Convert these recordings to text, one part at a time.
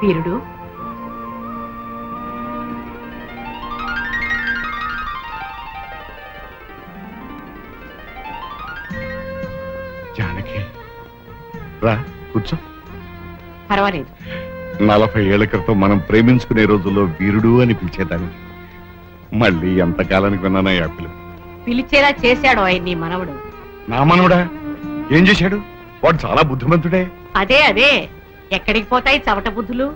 వీరుడు, జానకి రా కూర్చో. పర్వాలేదు. 40 ఏళ్ల క్రితం మనం ప్రేమించుకునే రోజుల్లో వీరుడు అని పిలిచేదాన్ని. మళ్ళీ ఎంతకాలానికి విన్నానా ఆ పిలుపు. పిలిచేలా చేశాడు ఆయన నీ మనవడు. నా మనవడా? ఏం చేశాడు? వాడు చాలా బుద్ధిమంతుడే. అదే అదే, ఎక్కడికి పోతాయి చవట బుద్ధులు?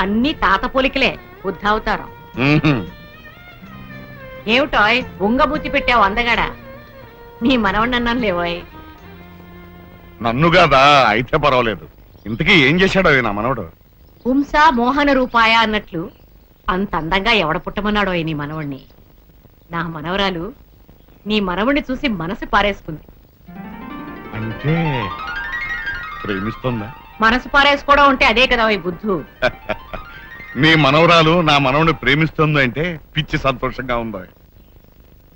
అన్ని తాత పోలికలే, బుద్ధావతారం. ఏమిటోయ్ ఉంగబూతి పెట్టావు అందగాడా? నీ మనవడిని అన్నాను లేవోయ్. నన్ను కాదా? అయితే పర్వాలేదు. ఇంతకీ ఏం చేశాడు నా మనవడు? పుంస మోహన రూపాయ అన్నట్లు అంత అందంగా ఎవడ పుట్టమన్నాడో నీ మనవణ్ణి. నా మనవరాలు నీ మనవణ్ణి చూసి మనసు పారేసుకుంది. అంటే ప్రేమిస్తుందా? మనసు పారేసుకోవడం అంటే అదే కదా ఈ బుద్ధు. నీ మనవరాలు నా మనవని ప్రేమిస్తుంది అంటే పిచ్చి సంతోషంగా ఉందా?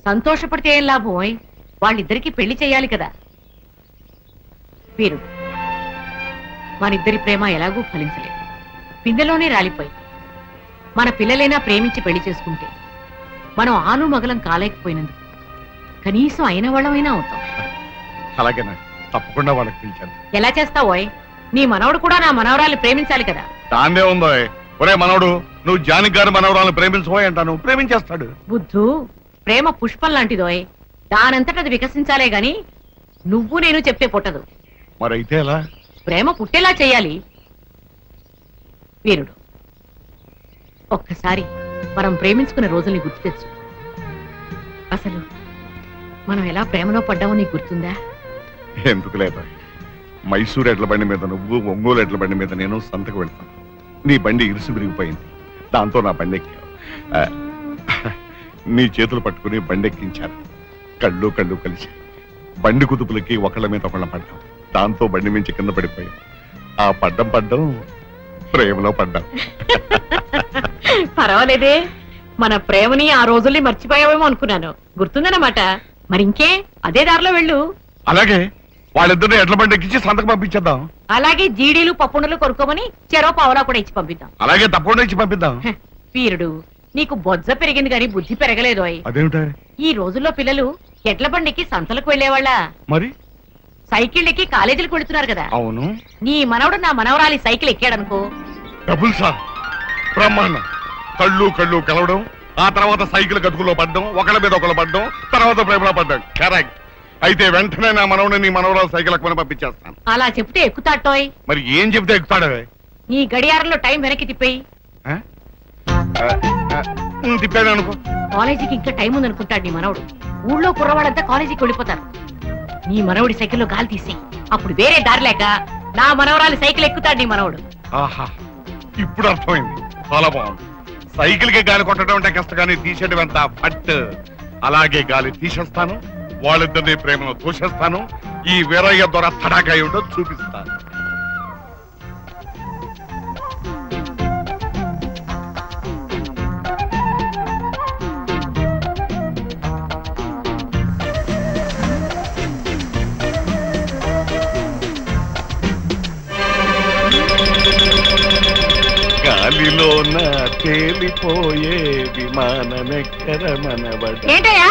సంతోషపడితే ఏం లాభం? వాళ్ళిద్దరికీ పెళ్లి చేయాలి కదా. వీరుడు, మనిద్దరి ప్రేమ ఎలాగూ ఫలించలేదు, పిందెలోనే రాలిపోయి. మన పిల్లలైనా ప్రేమించి పెళ్లి చేసుకుంటే మనం ఆను మగలం కాలేకపోయినందుకు కనీసం అయిన వాళ్ళమైనా అవుతాం. అలాగేనా? తప్పకుండా వాళ్ళకి పిలిచాను. ఎలా చేస్తావోయ్? నీ మనవడు కూడా నా మనవరాలు ప్రేమించాలి కదా. దాందే ఉందో. ఒరే మనవడు, నువ్వు జానకి గారి మనవరాలను ప్రేమించబోయ్ అంటాను, ప్రేమించేస్తాడు. బుద్ధు, ప్రేమ పుష్పం లాంటిదోయ్, దానంతట అది వికసించాలే గాని నువ్వు నేను చెప్తే పుట్టదు. మరైతే ఎలా? ప్రేమ పుట్టేలా చేయాలి. వీరుడు, ఒక్కసారి మనం ప్రేమించుకునే రోజుల్ని గుర్తు తెచ్చు. అసలు మనం ఎలా ప్రేమలో పడ్డామో నీకు గుర్తుందా? ఎందుకు లేదా? మైసూరు ఎడ్ల బండి మీద నువ్వు, ఒంగోలు ఎడ్ల బండి మీద నేను సంతకు వెళ్తాను. నీ బండి ఇరుసు విరిగిపోయింది, దాంతో నా బండి ఎక్కావు. నీ చేతులు పట్టుకుని బండి ఎక్కించాను. కళ్ళు కళ్ళు కలిసి బండి కుదుపులకి ఒకళ్ళ మీద ఒకళ్ళ పడ్డాం. దాంతో బండి మించి కింద పడిపోయాం. ఆ పడ్డం ప్రేమలో పడ్డాం. పర్వాలేదే, మన ప్రేమని ఆ రోజుల్ని మర్చిపోయావేమో అనుకున్నాను. గుర్తుందన్నమాట. మరి ఇంకే, అదే దారిలో వెళ్ళు. అలాగే, వాళ్ళిద్దరిని ఎడ్ల బండి ఎక్కించి సంతకు పంపించేద్దాం. అలాగే జీడీలు పప్పుండలు కొనుక్కోమని చెరో పావలా కూడా ఇచ్చి పంపిద్దాం. అలాగే తప్పకుండా ఇచ్చి పంపిద్దాం. వీరుడు, నీకు బొజ్జ పెరిగింది గాని బుద్ధి పెరగలేదు. అదేమిటా? ఈ రోజుల్లో పిల్లలు ఎడ్ల బండికి సంతలకు వెళ్లేవాళ్ళ, మరి సైకిళ్ళకి కాలేజీలకు వెళుతున్నారు కదా. అవును. నీ మనవడు నా మనవరాలి సైకిల్ ఎక్కాడనుకో, డబుల్ సార్, బ్రహ్మాండం. కళ్ళు కళ్ళు కలవడం, ఆ తర్వాత సైకిల్ గతుకులో పడ్డం, ఒకళ్ళ మీద ఒకళ్ళు పడ్డం, తర్వాత ప్రేమలో పడ్డం. కరెక్ట్. అయితే వెంటనే నా మనవడిని నీ మనవరాలు సైకిల్ ఎక్కువని పంపించేస్తాను. అలా చెప్తే ఎక్కుతాటోయ్. మరి ఏం చెప్తే ఎక్కుతాడు? నీ గడియారంలో టైం వెనక్కి తిప్పేయి. తిప్పాను అనుకో. కాలేజీకి ఇంకా టైం ఉందనుకుంటాడు నీ మనవడు. ఊళ్ళో కుర్రవాడంతా కాలేజీకి వెళ్ళిపోతారు. నీ మనవడి సైకిల్లో గాలి తీసేయి. అప్పుడు వేరే దారి లేక నా మనవరాలి సైకిల్ ఎక్కుతాడు నీ మనవడు. ఆహా, ఇప్పుడు అర్థమైంది. చాలా బాగుంది. సైకిల్ కి గాలి కొట్టడం అంటే కష్టం, కానీ తీసేయడం ఎంత ఫట్. అలాగే గాలి తీసేస్తాను, వాళ్ళిద్దరిని ప్రేమను తోసేస్తాను. ఈ వీరయ్య ద్వారా తడాకాయ ఉండో చూపిస్తాను. గాలిలోన తేలిపోయే విమానమెక్కర మనవడ. ఏంటయ్యా,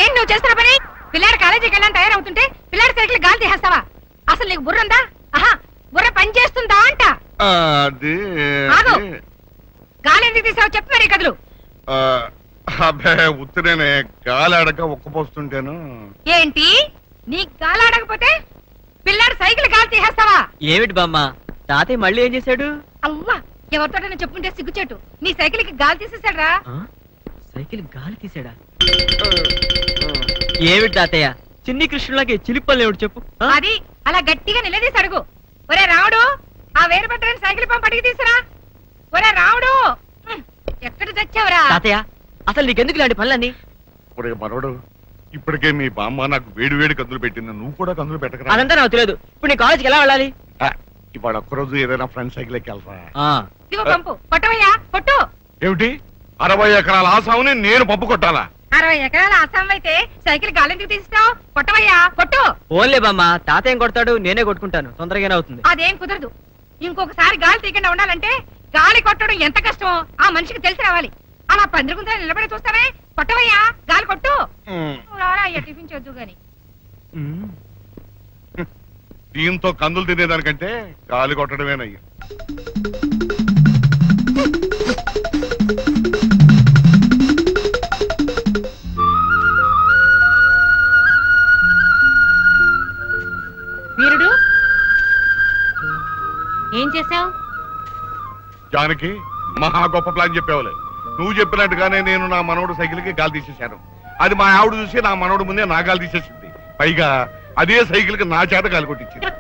ఏం నువ్వు చేస్తున్న పని? పిల్లాడు కాలేజీకి వెళ్ళని తయారవుతుంటే పిల్లాడి సైకిల్ గాలి తీసేస్తావా? అసలు నీకు బుర్ర ఉందా? ఆహా, బుర్ర పని చేస్తుందా అంట. గాలి ఎందుకు తీసావు చెప్పు మరి కదులు. అదే ఉత్తినే గాలి అడగ ఒక్కపోస్తుంటేను. ఏంటి, నీ గాలి ఆడకపోతే పిల్లాడు సైకిల్ గాలి తీసేస్తావా? ఏమిటి బామ్మ, తాతయ్య మళ్ళీ ఏం చేశాడు? అవ్వా, ఎవరితోటైనా చెప్పుకుంటే సిగ్గుచేటు. నీ సైకిల్ కి గాలి తీసేసాడు. సైకిల్ గాలి తీసాడా? ఏమిటి తాతయ్య, చిన్ని కృష్ణులాగే చిలిపల్లి ఏమిటి చెప్పు. అది అలా గట్టిగా నిలదీసి అడుగు. ఒరే రావుడు, ఆ వేరు పట్టని సైకిల్ పంప్ అడిగి తీసురా. ఒరే రావుడు, ఎక్కడ తెచ్చావురా? తాతయ్య, అసలు నీకెందుకు ఇలాంటి పనులన్నీ? ఒరే మనవడు, ఇప్పటికే మీ బామ్మ నాకు వేడి వేడి కందులు పెట్టింది, నువ్వు కూడా కందులు పెట్టకరా. అదంతా నాకు తెలియదు. ఇప్పుడు నీ కాలేజీకి ఎలా వెళ్ళాలి? ఇవాళ ఒక్కరోజు ఏదైనా ఫ్రెండ్ సైకిల్ ఎక్కెళ్తా. ఇదిగో పంపు, కొట్టవయ్యా కొట్టు. ఏమిటి, 60 ఎకరాల ఆసాముని నేను పప్పు కొట్టాలా? 60 ఎకరాల ఆసాం అయితే సైకిల్ గాలి ఎందుకు తీస్తావు? కొట్టవయ్యా కొట్టు. ఓన్లే బామ్మ, తాతయ్య కొడతాడు, నేనే కొట్టుకుంటాను, తొందరగానే అవుతుంది. అదేం కుదరదు. ఇంకొకసారి గాలి తీయకుండా ఉండాలంటే గాలి కొట్టడం ఎంత కష్టమో ఆ మనిషికి తెలిసి రావాలి. అలా పందిరిగుందా నిలబడి చూస్తావే, కొట్టవయ్యా గాలి కొట్టు. నువ్వు రారా అయ్యా, టిఫిన్ చేద్దు గాని. దీంతో కందులు తినేదానికంటే గాలి కొట్టడమేనయ్యా. వీరుడు ఏం చేశావు? జానకి మహా గొప్ప ప్లాన్ చెప్పేవాళ్ళే. నువ్వు చెప్పినట్టుగానే నేను నా మనవడు సైకిల్ కి గాలి తీసేశాను. అది మా ఆవిడ చూసి నా మనవడు ముందే నా గాలి తీసేసింది. పైగా అదే సైకిల్ కి నా చేత గాలి కొట్టించింది.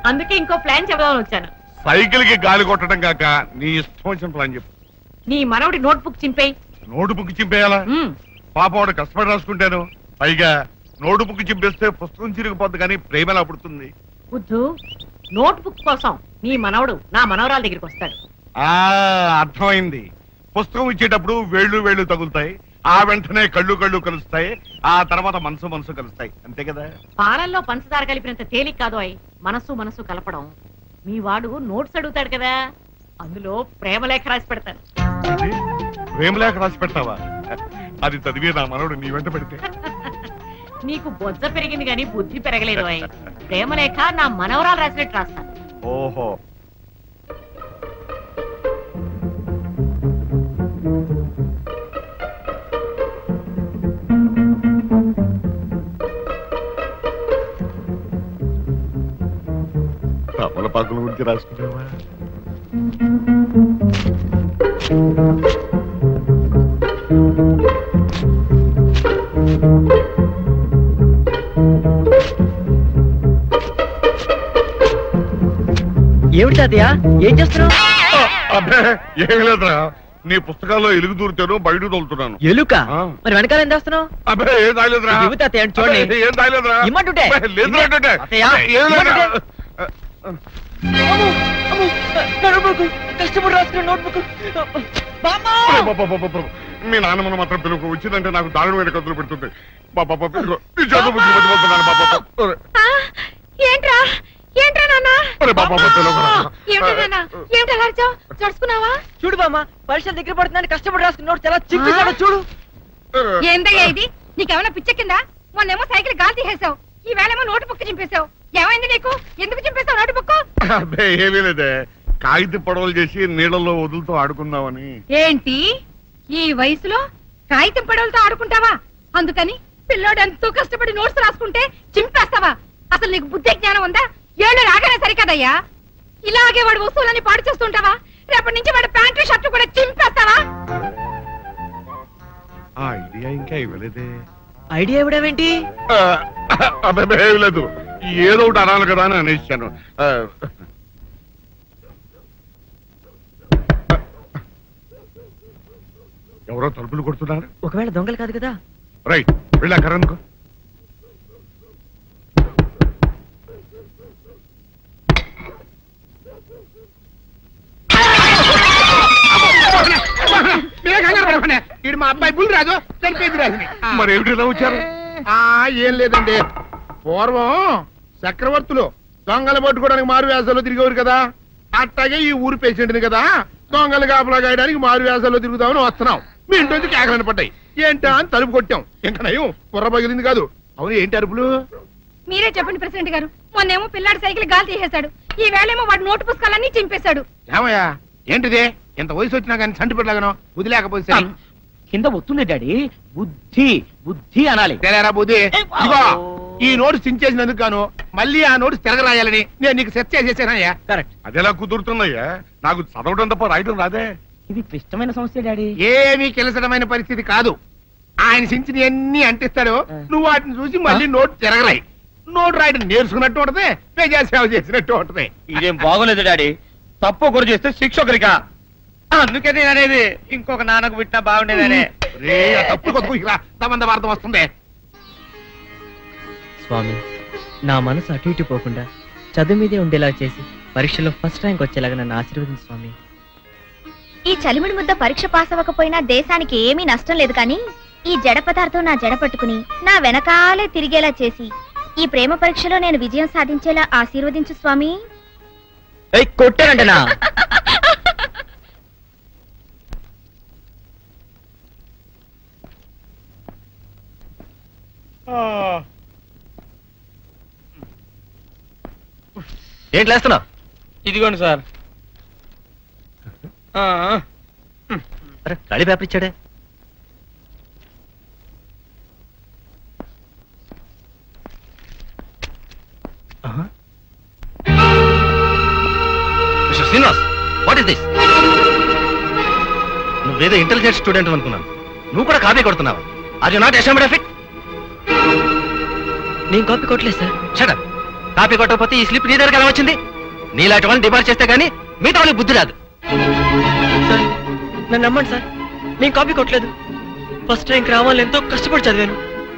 అందుకే ఇంకో ప్లాన్ చెబుదామని వచ్చాను. సైకిల్ కి గాలి కొట్టడం కాక నీ ఇష్టం వచ్చిన ప్లాన్ చెప్పు. నీ మనవడి నోట్బుక్ చింపేయి. నోటు బుక్ చింపేయాలా? పాప వాడు కష్టపడి రాసుకుంటాను. పైగా నోటు బుక్ చింపేస్తే పుస్తకం చిరిగిపోద్ది కానీ ప్రేమ ఎలా పుడుతుంది? బుద్ధు, నోట్బుక్ కోసం నీ మనవడు నా మనవరాల దగ్గరికి వస్తాడు. అర్థమైంది. పుస్తకం ఇచ్చేటప్పుడు వేళ్ళు తగులుతాయి, ఆ వెంటనే కళ్ళు కలుస్తాయి, ఆ తర్వాత మనసు కలుస్తాయి, అంతే కదా? పాలల్లో పంచదార కలిపినంత తేలిక కాదు అయి మనసు కలపడం. మీ వాడు నోట్స్ అడుగుతాడు కదా, అందులో ప్రేమలేఖ రాసి పెడతాను. ప్రేమలేఖ రాసి పెడతావా? అది చదివే నా మనవడు నీ వెంట పెడితే నీకు బొజ్జ పెరిగింది గాని బుద్ధి పెరగలేదు అయి. ప్రేమలేఖ నా మనవరాలు రాసినట్టు రాస్తాను. ఓహో, తమలపాకుల గురించి రాసుకున్నావా? ఏమిటి తాతయ్య, ఏం చేస్తున్నావు? అబ్బే ఏమి లేదురా, నీ పుస్తకాల్లో ఎలుగు దూరుతాను, బయట తోలుతున్నాను. ఎలుక? మరి వెనకాల ఏం చేస్తున్నావు? అబ్బే ఏం తాగలేదురా. ఇవ్వు తాతయ్య, చూడండి. ఏం తాగలేదురా. ఇమ్మంటుంటే. లేదురా అంటే. తాతయ్య, ఏం లేదురా. కష్టపడి రాసుకున్న నోట్బుక్. మీ నాన్నమ్మను మాత్రం పిలుపు వచ్చిందంటే నాకు దారుణమైన కథలు పెడుతుంది. ఏంట్రా ఏంట్రా నాన్న? చూడు బామ్మ, పరీక్షలు దగ్గర పడుతుందని కష్టపడి రాసుకున్న నోట్స్ ఎలా చింపేశాడో చూడు. ఏందయ్యా ఇది? నీకేమైనా పిచ్చ కింద? మొన్నేమో సైకిల్ గాలి తీసేసావు, ఈ వేళేమో నోటు బుక్ చింపేశావు. ఏమైంది నీకు? ఎందుకు చింపేశావు నోటు బుక్? అబ్బే ఏమీ లేదే, కాగిత పడవలు చేసి నీళ్ళల్లో వదులుతూ ఆడుకుందామని. ఏంటి ఈ వయసులో కాగితం పడవలతో ఆడుకుంటావా? అందుకని పిల్లోడు ఎంతో కష్టపడి నోట్స్ రాసుకుంటే చింపేస్తావా? అసలు నీకు బుద్ధి జ్ఞానం ఉందా? ఏళ్ళు రాగానే సరికదయ్యా. ఇలాగే వాడు వస్తువులని పాడు చేస్తుంటావా? రేపటి నుంచి వాడు ప్యాంటు షర్టు కూడా చింపేస్తావా? ఆ ఐడియా ఇంకా ఇవ్వలేదే. ఐడియా ఇవ్వడమేంటి? అబ్బాయి ఏమి లేదు, ఏదో ఒకటి అనాలి కదా అని అనేసాను. ఎవరో తలుపులు కొడుతున్నారు. ఒకవేళ దొంగలు కాదు కదా? రైట్, వెళ్ళాకరనుకో. మా అబ్బాయి బుల్ రాజు చనిపోయింది రాజుని. మరి ఏమిటి ఇలా వచ్చారు? ఏం లేదండి, పూర్వం చక్రవర్తులు దొంగలు పట్టుకోవడానికి మారు వేసాల్లో తిరిగేవారు కదా, అట్టాగే ఈ ఊరు పేషెంట్ని కదా దొంగలు కాపలా గాయడానికి మారు వేసాల్లో తిరుగుతామని వస్తున్నాం. మీ ఇంటి నుంచి కేకలని పడ్డాయి. ఏంటా అని తలుపు కొట్టాం. ఇంకా నయం బుర్ర పగిలింది కాదు. అవును, ఏంటి అరుపులు? మీరే చెప్పండి ప్రెసిడెంట్ గారు. మొన్నేమో పిల్లాడి సైకిల్ గాలి తీసేశాడు, ఈ వేళేమో వాడు నోటు పుస్తకాలన్నీ చింపేశాడు. ఏమయ్యా ఏంటిదే? ఎంత వయసు వచ్చినా కానీ సంటి పెట్టలాగను బుద్ధి లేకపోతే కింద వస్తుంది డాడీ. బుద్ధి బుద్ధి అనాలి. తెలేరా బుద్ధి? ఇదిగో ఈ నోటు చించేసినందుకు గాను మళ్ళీ ఆ నోటు తిరగరాయాలని నేను నీకు సెట్ చేసేసానయ్యా. కరెక్ట్. అదెలా కుదురుతున్నాయ్యా? నాకు చదవడం తప్ప రాయడం రాదే. ఇది క్లిష్టమైన సమస్య డాడీ. ఏమీ కిలసడమైన పరిస్థితి కాదు. ఆయన చించిన ఎన్ని అంటిస్తాడు, నువ్వు వాటిని చూసి మళ్ళీ నోటు తిరగరాయి. నోటు రాయడం నేర్చుకున్నట్టు ఉంటది, ప్రజాసేవ చేసినట్టు ఉంటది. ఇదేం బాగోలేదు డాడీ. తప్పు ఒకరు చేస్తే శిక్ష ఒకరికా? అందుకే నేను అనేది ఇంకొక నాన్నకు పుట్టినా బాగుండేదనే. తప్పు కొద్దుకు ఇలా సంబంధ వార్త వస్తుంది. స్వామి, నా మనసు అటు ఇటు పోకుండా చదువు మీదే ఉండేలా చేసి పరీక్షలో ఫస్ట్ ర్యాంక్ వచ్చేలాగా నన్ను ఆశీర్వదించు స్వామి. ఈ చలిమిడి ముద్ద పరీక్ష పాస్ అవ్వకపోయినా దేశానికి ఏమీ నష్టం లేదు, కానీ ఈ జడ పదార్థం నా జడ పట్టుకుని నా వెనకాలే తిరిగేలా చేసి ఈ ప్రేమ పరీక్షలో నేను విజయం సాధించేలా ఆశీర్వదించు స్వామి. కొట్టానంటనా? ఏంటి లేస్తున్నావు? ఇదిగోండి సార్. అరే ఖాళీ పేపర్ ఇచ్చాడే. Mister Srinivas, what is this? నువ్వేదో ఇంటెలిజెంట్ స్టూడెంట్ అనుకున్నాను, నువ్వు కూడా కాపీ కొడుతున్నావా? Are you not ashamed of it? నేను కాపీ కొట్టలేదు సార్. Shut up. కాపీ కొట్టకపోతే ఈ స్లిప్ నీ దగ్గరికి ఎలా వచ్చింది? నీలాంటి వాళ్ళని డిపార్ట్ చేస్తే గానీ మిగతా వాళ్ళకి బుద్ధి రాదు. సార్ నన్ను నమ్మండి సార్, నేను కాపీ కొట్టలేదు. ఫస్ట్ ర్యాంక్ రావాలని ఎంతో కష్టపడి చదివాను.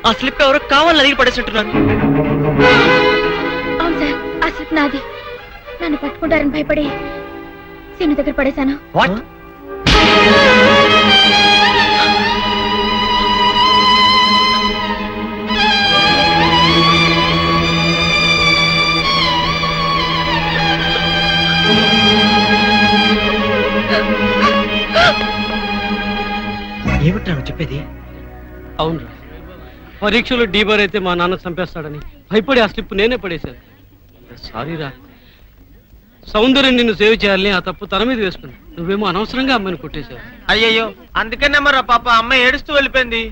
ఆ స్లిప్ ఎవరో కావాలని అడిగి పడేసినట్టున్నారు. అవును సార్, ఆ స్లిప్ నాది. నన్ను పట్టుకుంటారని భయపడి సీను దగ్గర పడేశాను. వాట్? ఏమిట్రా నువ్వు చెప్పేది? అవునరా, పరీక్షలో డీబర్ అయితే మా నాన్న చంపేస్తాడని భయపడి ఆ స్లిప్ నేనే పడేశాను. సారీరా, సౌందర్యం నిన్ను సేవ్ చేయాలని ఆ తప్పు తన మీద వేసుకున్నా. నువ్వేమో అనవసరంగా అమ్మాయిని కొట్టేశావు. అయ్యయ్యో, అందుకనే మరి పాప అమ్మాయి ఏడుస్తూ వెళ్ళిపోయింది.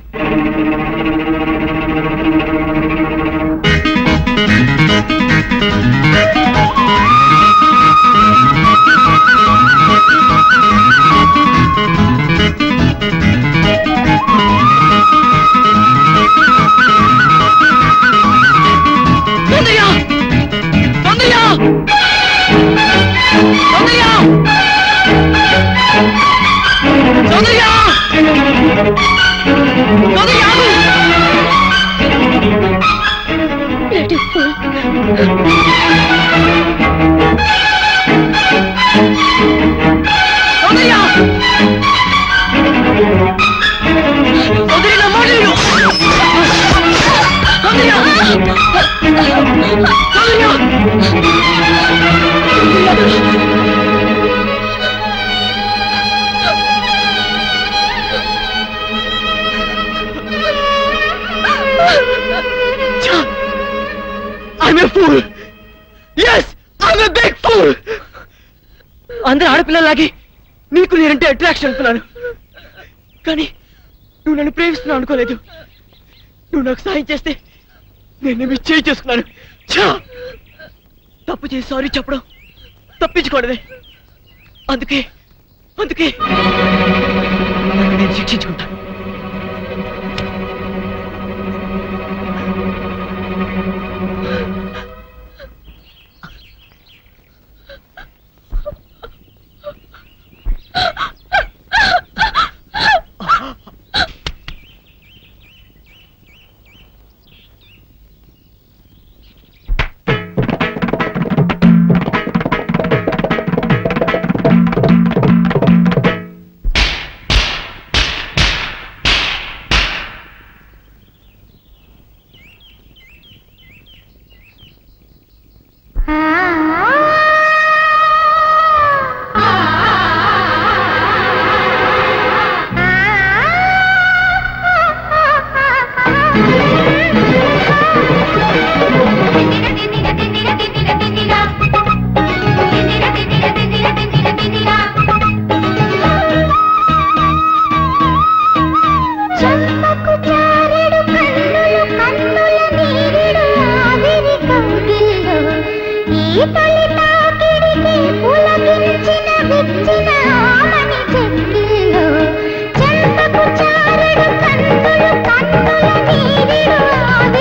అందరూ ఆడపిల్లలాగే నీకు నేనంటే అట్రాక్షన్ అనుకున్నాను, కానీ నువ్వు నన్ను ప్రేమిస్తున్నావు అనుకోలేదు. నువ్వు నాకు సాయం చేస్తే నేను మిస్ చేసుకున్నాను. తప్పు చేసి సారీ చెప్పడం తప్పించుకోవడమే. అందుకే నన్ను నేను శిక్షించుకుంటాను. చెంపకు చారడు కన్నులు కన్నుల నీరిడు ఆవిరి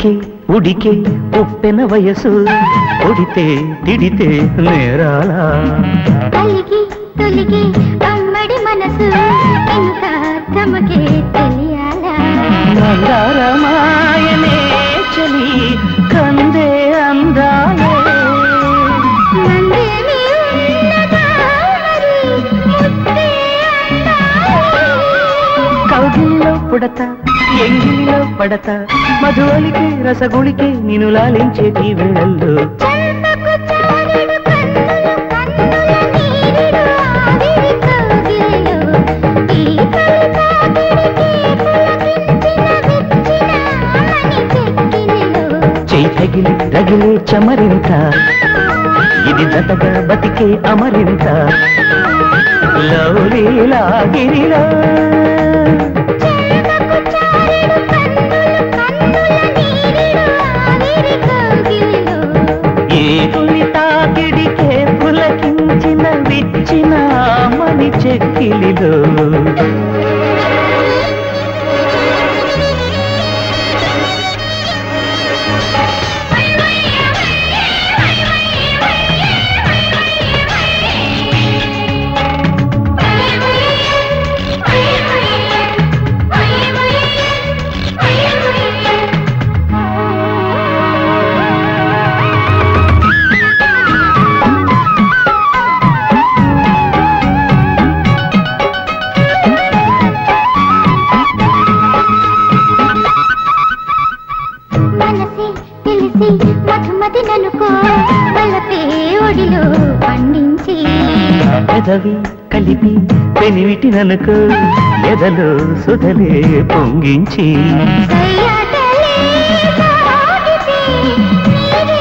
ఉడికే ఉడికే ఉప్పెన వయసు ఉడితే తిడితే నేరాలా అలిగి తొలిగి అమ్మడి మనసు ఇంకా తమకే తెలియాలా బంగారమాయనే చలి కందే అందాలే మందేమి ఉన్నదా మరి ముద్దే అందాలే కౌగిల్లో పుడత ఎంగిలిలో పడత మధువలికి రసగుళికి నిన్ను లాలించేటి వేళల్లో చంపకు చారెడు కన్నులు కన్నుల నీరిడు ఆవిరి కౌగిలిలో ఈ తొలి తాకిడికి పులకించిన విచ్చిన ఆమని చెక్కిలిలో చేయి తగిలి రగిలే చమరింత ఇది జతగా బతికే అమరింత లౌలీలా గిరిలో చంపకు చారెడు కన్నులు కన్నుల నీరిడు ఆవిరి కౌగిలిలో ఏ తొలి తాకిడికే పులకించిన విచ్చిన మని చెక్కిలిలో మనసే తెలిసి మధుమతి ననుకో బలపే ఒడిలో పండించి పెదవి కలిపి పెనివిటిననుకో ఎదలో సుధలే పొంగించి సయ్యాటలే సాగితే నీవే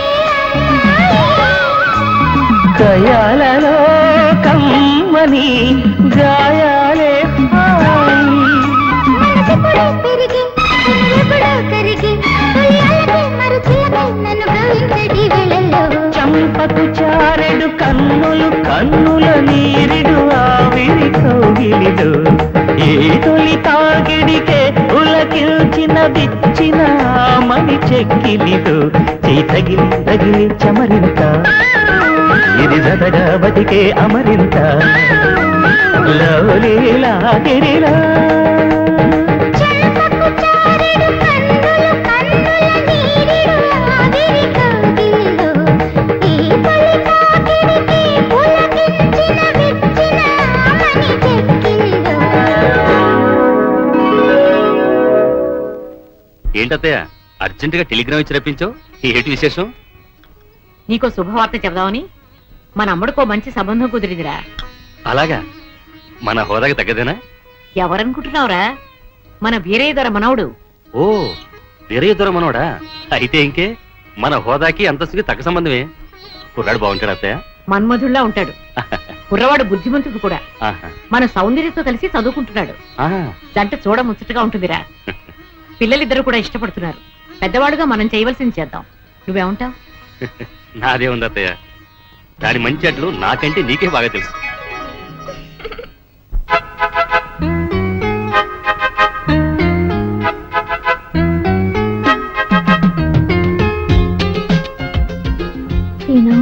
అమ్మాయి. కయాలలో కమ్మని గాయాలే హాయి. మనసెప్పుడో పెరిగి ఎప్పుడో కరిగి తొలియాలకి మరుచిలకై నన్ను గౌరించటి వేళల్లో చంపకు చారెడు కన్నులు కన్నుల నీరిడు ఆవిరి కౌగిలిలో ఏ తొలి తాగిడికే ఉలకిల్చిన బిచ్చిన మని చెక్కిలిలో చేయి తగిలి తగిలి చమరింత ఇది జతగా బతికే అమరింత లౌలీలా గిరిలా చంపకు చారెడు కన్నులు కన్నుల నీరిడు ఆవిరి కౌగిలిలో ఈ తొలి తాకిడికి పులకించిన విచ్చిన ఆమని చెక్కిలిలో ఏంటత్తయ్య అర్జెంటుగా టెలిగ్రామ్ ఇచ్చి రప్పించావు? ఏంటి విశేషం? నీకో శుభవార్త చెబుదామని మన అమ్మడికో మంచి సంబంధం కుదిరిందిరా. అలాగా? మన హోదాకి తగ్గదేనా? ఎవరనుకుంటున్నావురా? మన వీరయ్య దొర మనవడు. ఓ, వీరయ్య దొర మనోడా? అయితే ఇంకే మన హోదాకి అంతస్తుకి తగ్గ సంబంధమే. కుర్రాడు బాగుంటాడు అత్తయ్య? మన్మధుల్లా ఉంటాడు. కుర్రవాడు బుద్ధిమంతుడు కూడా. ఆహా. మన సౌందర్యతో కలిసి చదువుకుంటున్నాడు. ఆహా. జంట చూడ ముచ్చటగా ఉంటుందిరా. పిల్లలిద్దరు కూడా ఇష్టపడుతున్నారు. పెద్దవాడుగా మనం చేయవలసింది చేద్దాం. నువ్వేమంటావు? నాదే ఉంది అత్తయ్య. దాని మంచి అట్లు నాకంటే నీకే బాగా తెలుసు. సీను,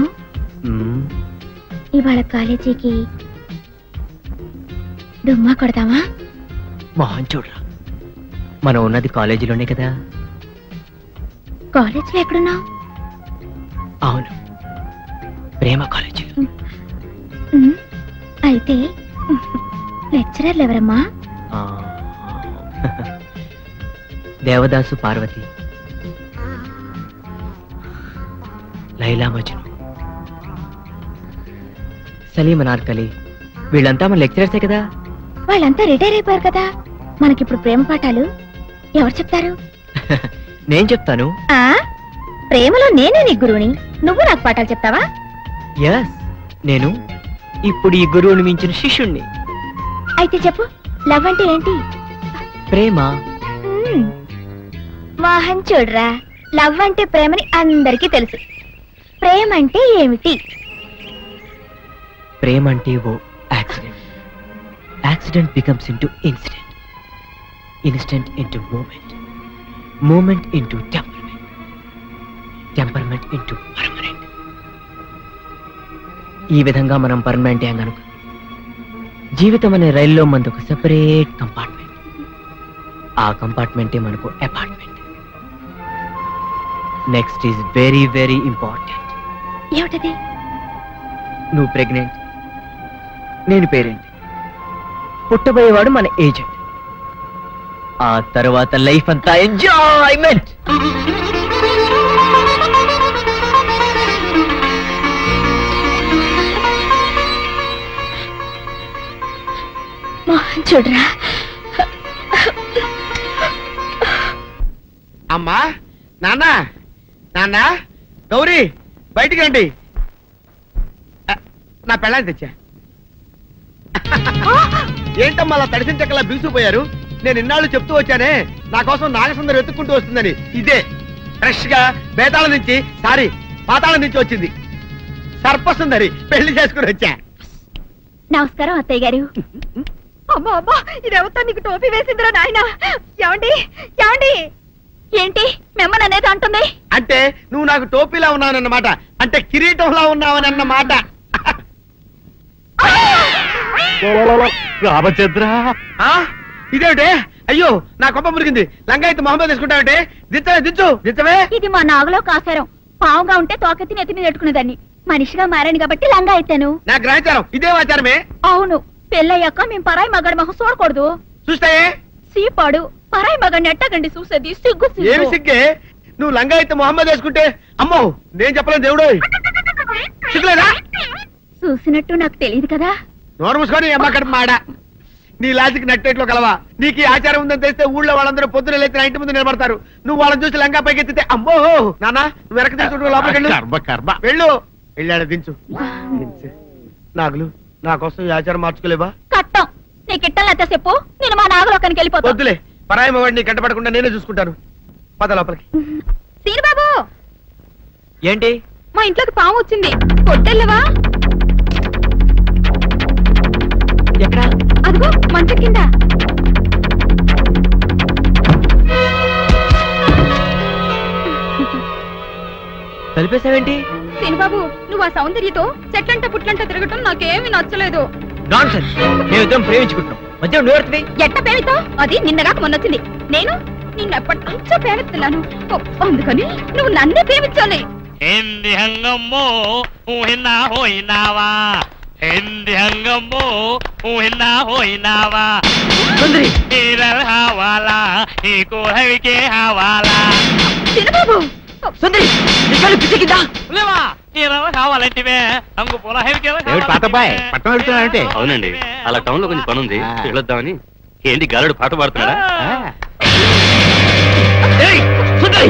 ఇవాళ కాలేజీకి డుమ్మా కొడతామా? మొహం చూడరా, మనం ఉన్నది కాలేజీలోనే కదా. కాలేజీలో ఎక్కడున్నావు? అవును, ప్రేమ కాలేజీలో. అయితే లెక్చరర్లు ఎవరమ్మా? ఆ, దేవదాసు పార్వతి, లైలా మజ్ను, సలీం అనార్కలి, వీళ్ళంతా మన లెక్చరర్సే కదా. వాళ్ళంతా రిటైర్ అయిపోయారు కదా. మనకిప్పుడు ప్రేమ పాఠాలు ఎవరు చెప్తారు? నేను చెప్తాను. ఆ ప్రేమలో నేనే నీ గురువుని, నువ్వు నాకు పాఠాలు చెప్తావా? ఎస్, నేను ఇప్పుడు ఈ గురువుని మించిన శిష్యుణ్ణి. అయితే చెప్పు, లవ్ అంటే ఏంటి? ప్రేమ. మోహన్ చూడరా, లవ్ అంటే ప్రేమని అందరికీ తెలుసు. ప్రేమ అంటే ఏమిటి? ప్రేమ అంటే ఓ accident. Accident becomes into incident, instant into moment, moment into temperament, step into permanent. ఈ విధంగా మనం పర్మనెంట్ అయ్యాం కనుక జీవితం అనే రైల్లో మనకు ఒక సెపరేట్ కంపార్ట్మెంట్. ఆ కంపార్ట్మెంటే మనకు apartment. Next is very very important. ఏమిటది? నువ్వు ప్రెగ్నెంట్, నేను పేరెంట్, పుట్టబోయేవాడు మన ఏజెంట్. ఆ తర్వాత లైఫ్ అంతా ఎంజాయ్మెంట్. మోహన్ చూడరా. అమ్మా, నాన్న, నాన్న, గౌరీ బయటికి రండి. నా పెళ్ళాన్ని తెచ్చా. ఏంటమ్మా అలా తడిసిన చెక్కలా బిగుసిపోయారు? నేను ఇన్నాళ్ళు చెప్తూ వచ్చానే నా కోసం నాగసుందరం వెతుక్కుంటూ వస్తుందని. ఇదే ఫ్రెష్ గా బేతాళం నుంచి పాతాళం నుంచి వచ్చింది సర్పసుందరి. పెళ్లి చేసుకుని వచ్చా. నమస్కారం అత్తయ్య గారు. అమ్మా అమ్మా, ఇదేవతో నీకు టోపీ వేసిందిరా నాయన. ఏమండి ఏమండి? ఏంటి మిమ్మల్ని అనేది అంటుంది? అంటే నువ్వు నాకు టోపీలా ఉన్నావనన్నమాట. అంటే కిరీటంలా ఉన్నావనన్నమాట. రామచంద్ర, ఇదేమిటే? అయ్యో, నా కొప్ప మురిగింది. లంగాయత్ మొహమ్మద్ తీసుకుంటావంటే? దించవే. ఇది మా నాగులో కాసారం. పావుగా ఉంటే తోకెత్తి నెత్తి మీద పెట్టుకునేదాన్ని. మనిషిగా మారాను కాబట్టి లంగా అయితాను. నా గ్రహచారం ఇదే ఆచారమే. అవును, పెళ్ళయ్యాక మేము పరాయి మగాడి మొహం చూడకూడదు. చూస్తాయే సీపాడు పరాయి మగాడిని ఎట్టగండి చూసేది. సిగ్గు ఏమి సిగ్గే? నువ్వు లంగాయత్ మొహమ్మద్ వేసుకుంటే అమ్మో నేను చెప్పలేను దేవుడు. సిగ్గులేదా? చూసినట్టు నాకు తెలియదు కదా. నోరు మూసుకొని అమ్మ కడుపు మాడ. నీ లాజిక్ నట్టేట్లో కలవా? నీకు ఈ ఆచారం ఉందని తెలిస్తే ఊళ్ళో వాళ్ళందరూ పొద్దున లేచి నా ఇంటి ముందు నిలబడతారు. నువ్వు వాళ్ళని చూసి లంగా పైకి ఎత్తితే అమ్మో నాన్న నువ్వు వెనక తీసుకుంటూ లోపలికి వెళ్ళు. వెళ్ళాడు దించు. నాగులు, నా కోసం ఈ ఆచారం మార్చుకోలేవా? కట్టం నీకు ఇట్టలేత చెప్పు. నేను మా నాగలోకానికి వెళ్ళిపోతా. వద్దులే, పరాయి వాడిని కంటపడకుండా నేనే చూసుకుంటాను. పద లోపలికి. సీనుబాబు, ఏంటి? మా ఇంట్లోకి పాము వచ్చింది. కొట్టెళ్ళవా? ఎక్కడ? అదిగో మంచం కింద. కలిపేసావేంటి? సీనుబాబు, నువ్వు ఆ సౌందర్యతో చెట్లంట పుట్లంట తిరగటం నాకేమీ నచ్చలేదు. నాన్సెన్స్. మేమిద్దరం ప్రేమించుకుంటున్నాం. మధ్య నువ్వెడుతుంది. ఎట్ట పేరుతో? అది నిన్నగాక మొన్నొచ్చింది. నేను నిన్నెప్పటి నుంచో ప్రేమిస్తున్నాను. అందుకని నువ్వు నన్నే ప్రేమించాలి. Hindi hangamo, uhina hoinawa. Hindi hangamo, uhina hoinawa. సుందరి, Iral hawala, iko havike hawala. Seenu Babu, సుందరి, ఇక్కడ పిచ్చికిందా? Ulema, iral hawalantive, అంగు పొల havike పట్టణం వెళ్తున్నానంటే? అవునండి, అలా టౌన్ లో కొంచెం పని ఉంది, వెళ్ళొద్దామని. ఏంటి గాలుడు పాట పాడుతున్నాడా? ఏయ్, సుందరి!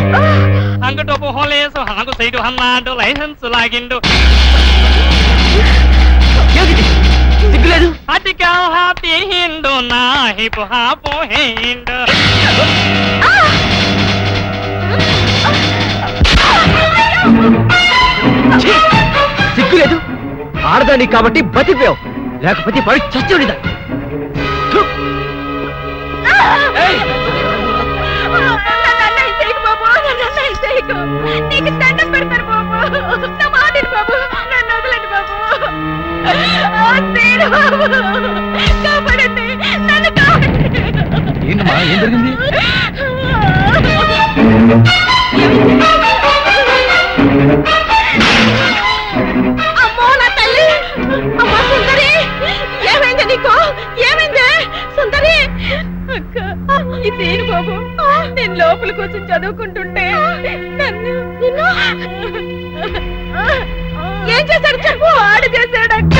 అంగు టోపు హోలేసు హంగు సైడు హన్నాడు లైసెన్స్ లాగిండు. ఏమిటి? సిగ్గులేదు? అటికా హాపి హిండు నా హిపు హాపు హేండు. ఛీ! సిగ్గులేదు? ఆడదాని కాబట్టి బతిపోయావు, లేకపోతే పడి చచ్చి ఉండేదా? నీకు దండం పెడతారు బాబు. నా మాటిని బాబు, నన్ను వదలండి బాబు. కాపాడండి, నన్ను కాపాడండి. ఏంటమ్మా, ఏం జరిగింది? అమ్మో నా తల్లి. అమ్మా సుందరి, ఏమైంది నీకు? ఏమైంది సుందరి? అక్క, ఇదేను బాబు. నేను లోపల కూర్చొని చదువుకుంటుంటే నన్ను ఏం చేశాడు చెప్పు. ఆడు చేశాడు అక్క.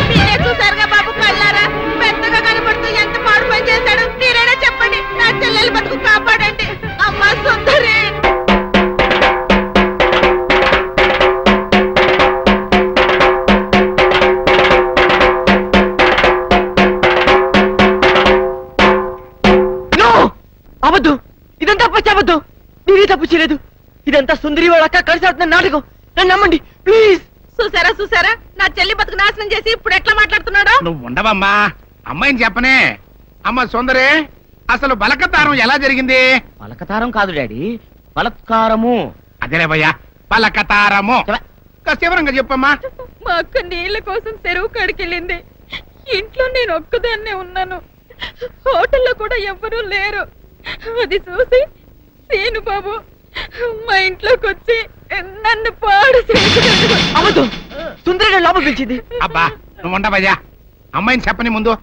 మీరే చూసారుగా బాబు కళ్ళారా, పెద్దగా కనపడుతూ ఎంత పాడు పని చేశాడు. మీరేనా చెప్పండి, నా చెల్లెలు బతుకు కాపాడండి. అమ్మా సుందరి. అవద్దు, ఇదంతా పచ్చవద్దు. నేనే తప్పు చేయలేదు. ఇదంతా సుందరి వాళ్ళ అక్క కలిసి ఆడుతున్న నాటకం. నన్ను నమ్మండి ప్లీజ్. చూసారా, నా చెల్లి బతుకు నాశనం చేసి ఇప్పుడు ఎట్లా మాట్లాడుతున్నాడు. నువ్వు ఉండవమ్మా, అమ్మాయిని చెప్పనే. అమ్మ సుందరే, అసలు బలకతారం ఎలా జరిగింది? పలకతారం కాదు డాడీ, బలత్కారము. అదేలే భయ్యా, పలకతారము. వివరంగా చెప్పమ్మా. మా అక్క నీళ్ళ కోసం చెరువు కాడికెళ్ళింది. ఇంట్లో నేను ఒక్కదాన్నే ఉన్నాను. హోటల్లో కూడా ఎవ్వరూ లేరు. అది చూసి సీను బాబు మా ఇంట్లోకి వచ్చి నన్ను పాడు చేశాడు. అబద్ధం. సుందరగా లోపల పిలిచింది. అబ్బా నువ్వు ఉండవయ్యా, అమ్మాయిని చెప్పని ముందు.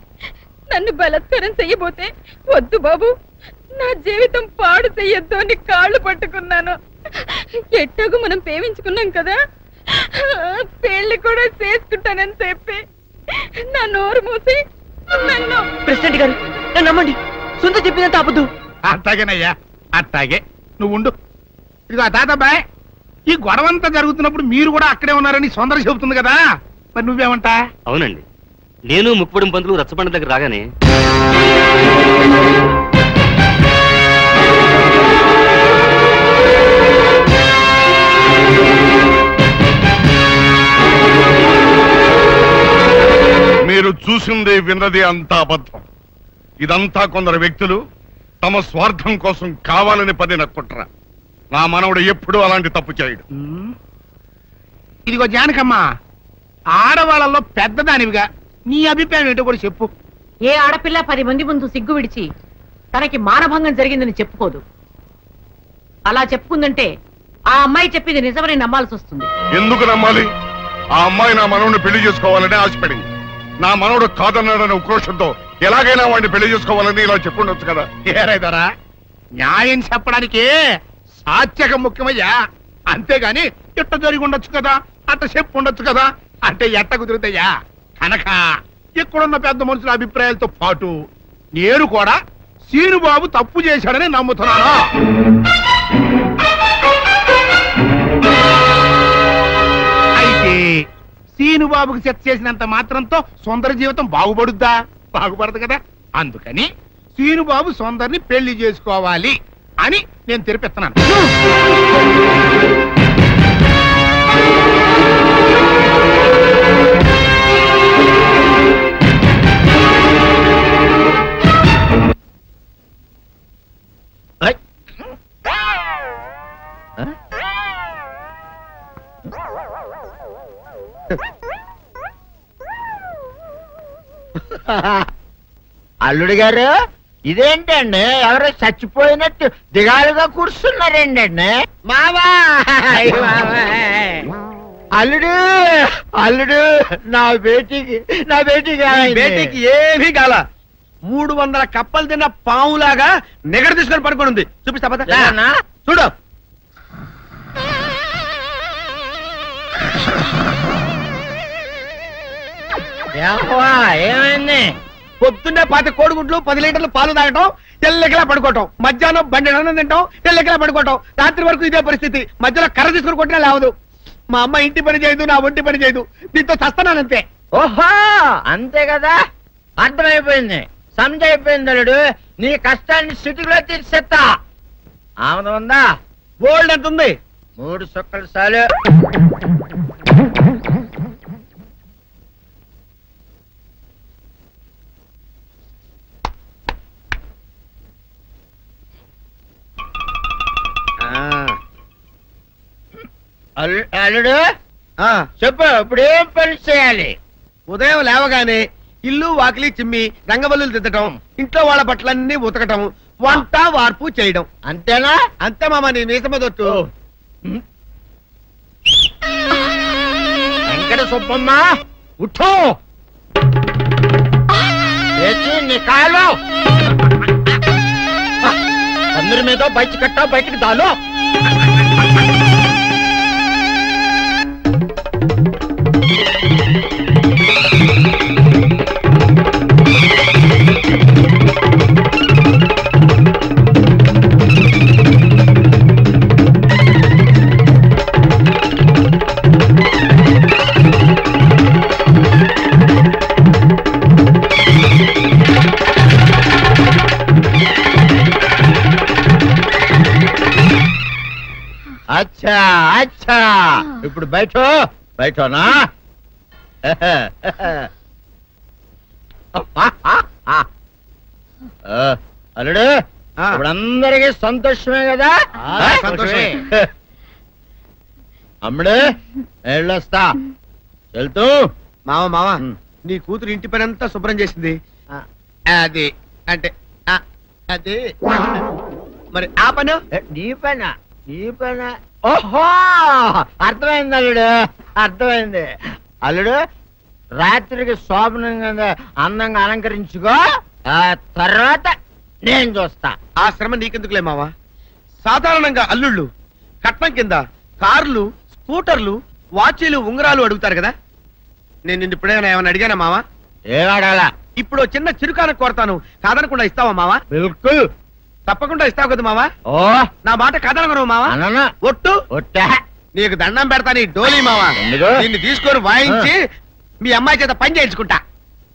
నన్ను బలత్కారం చెయ్యబోతే వద్దు బాబు, నా జీవితం పాడు చెయ్యొద్దు అని కాళ్ళు పట్టుకున్నాను. ఎట్టాగు మనం ప్రేమించుకున్నాం కదా, పెళ్లి కూడా చేసుకుంటానని చెప్పి నా నోరు మూసి నన్ను. ప్రెసిడెంట్ గారు నన్ను నమ్మండి, సుందర చెప్పిందంత అబద్ధం. అట్టాగేనయ్యా, అట్టాగే. నువ్వు ఉండు. ఇదిగో తాతబ్బాయ్, ఈ గొడవంతా జరుగుతున్నప్పుడు మీరు కూడా అక్కడే ఉన్నారని సొందర చెబుతుంది కదా, మరి నువ్వేమంటా? అవునండి, నేను ముక్కుపడిన పంతులు రచ్చబండ దగ్గర రాగానే మీరు చూసింది విన్నది అంతా అబద్ధం. ఇదంతా కొందరు వ్యక్తులు తమ స్వార్థం కోసం కావాలని పదిన కుట్ర. నా మనవడు ఎప్పుడూ అలాంటి తప్పు చేయడు. ఇదిగో జానకమ్మ, ఆడవాళ్ళలో పెద్దదానివిగా నీ అభిప్రాయం ఏంటో కూడా చెప్పు. ఏ ఆడపిల్ల 10 మంది ముందు సిగ్గు విడిచి తనకి మానభంగం జరిగిందని చెప్పుకోదు. అలా చెప్పుకుందంటే ఆ అమ్మాయి చెప్పింది నిజమని నమ్మాల్సి వస్తుంది. ఎందుకు నమ్మాలి? ఆ అమ్మాయి నా మనవడిని పెళ్లి చేసుకోవాలని ఆశపడింది. నా మనవడు కాదన్నాడని ఉక్రోషంతో ఎలాగైనా వాడిని పెళ్లి చేసుకోవాలని ఇలా చెప్పుండొచ్చు కదా. ఏరైదరా, న్యాయం చెప్పడానికి సాత్యకం ముఖ్యమయ్యా, అంతేగాని ఇట్ట జరిగి ఉండొచ్చు కదా, అట్ట చెప్పు ఉండొచ్చు కదా అంటే ఎట్ట కుదురుతాయా? కనుక ఇక్కడున్న పెద్ద మనుషుల అభిప్రాయాలతో పాటు నేను కూడా సీనుబాబు తప్పు చేశాడని నమ్ముతున్నాను. అయితే సీనుబాబుకి సెట్ చేసినంత మాత్రంతో సుందర జీవితం బాగుపడుద్దా? బాగుపడదు కదా. అందుకని సీనుబాబు సుందర్ని పెళ్లి చేసుకోవాలి అని నేను తెరిపిస్తున్నాను. అల్లుడు గారు, ఇదేంటండి ఎవరో చచ్చిపోయినట్టు దిగాలుగా కూర్చున్నారేంటండి? మావా అల్లుడు, అల్లుడు నా బేటీకి ఏమీ కాల. 300 కప్పలు తిన్న పావులాగా నిగడ తీసుకొని పడుకొని ఉంది. చూపిస్తా పద. చూడు. ఏమైంది? పొద్దున్నే 10 కోడిగుడ్లు 10 లీటర్లు పాలు తాగటం, తెల్లకిలా పడుకోవటం, మధ్యాహ్నం బండి అన్నం తింటాం, తెల్లకిలా పడుకోవటం, రాత్రి వరకు ఇదే పరిస్థితి. మధ్యలో కర్ర తీసుకుని కొట్టినా లేవదు. మా అమ్మ ఇంటి పని చేయదు, నా ఒంటి పని చేయదు. దీంతో చస్తున్నానంతే. ఓహో అంతే కదా, అర్థమైపోయింది, సమజైపోయింది. అల్లుడు, నీ కష్టాన్ని సిటీలో తీర్చేస్తా. ఆమె ఉందా? గోల్డ్ ఎంత ఉంది? 3 సుక్కలు చాలు. అల్లుడు చెప్పు, ఇప్పుడు ఏం పని చేయాలి? ఉదయం లేవగానే ఇల్లు వాకిలి చిమ్మి రంగవల్లులు దిద్దటం, ఇంట్లో వాళ్ళ బట్టలన్నీ ఉతకటం, వంట వార్పు చేయడం. అంతేనా? అంతే మామ, నీ మీసమదొట్టు. వెంకట సుబ్బమ్మ ఉఠో, నీ కాలు అందరి మీద బయట కట్టా, బయటకు దాలో. అచ్చా అచ్చా, ఇప్పుడు బయటనా? అల్లుడు, ఇప్పుడు అందరికీ సంతోషమే కదా సంతోషమే. అమ్ముడు వెళ్ళొస్తా వెళ్తూ మావా నీ కూతురు ఇంటి పని అంతా శుభ్రం చేసింది. అది అంటే అది మరి ఆ పను నీ పైన ఓహో అర్థమైంది అల్లుడు, అర్థమైంది అల్లుడు. రాత్రికి శోభనంగా అందంగా అలంకరించుకో, ఆ తర్వాత నేను చూస్తా. ఆ శ్రమ నీకెందుకులే మావా. సాధారణంగా అల్లుళ్ళు కట్నం కింద కార్లు, స్కూటర్లు, వాచీలు, ఉంగరాలు అడుగుతారు కదా. నేను నిన్ను ఇప్పుడేమైనా ఏమైనా అడిగానా మావా? ఏవాడాలా? ఇప్పుడు చిన్న చిరుకాన కోరతాను, కాదనకుండా ఇస్తావా మావా? బిల్కుల్ తప్పకుండా ఇస్తావు కదా మావా? ఓ నా మాట కాదనగను మావా. అన్న ఒట్టు ఒట్టా నీకు దండం పెడతా నీ డోలీ మావా. ఎందుకు? దీన్ని తీసుకొని వాయించి మీ అమ్మాయి చేత పని చేయించుకుంటా.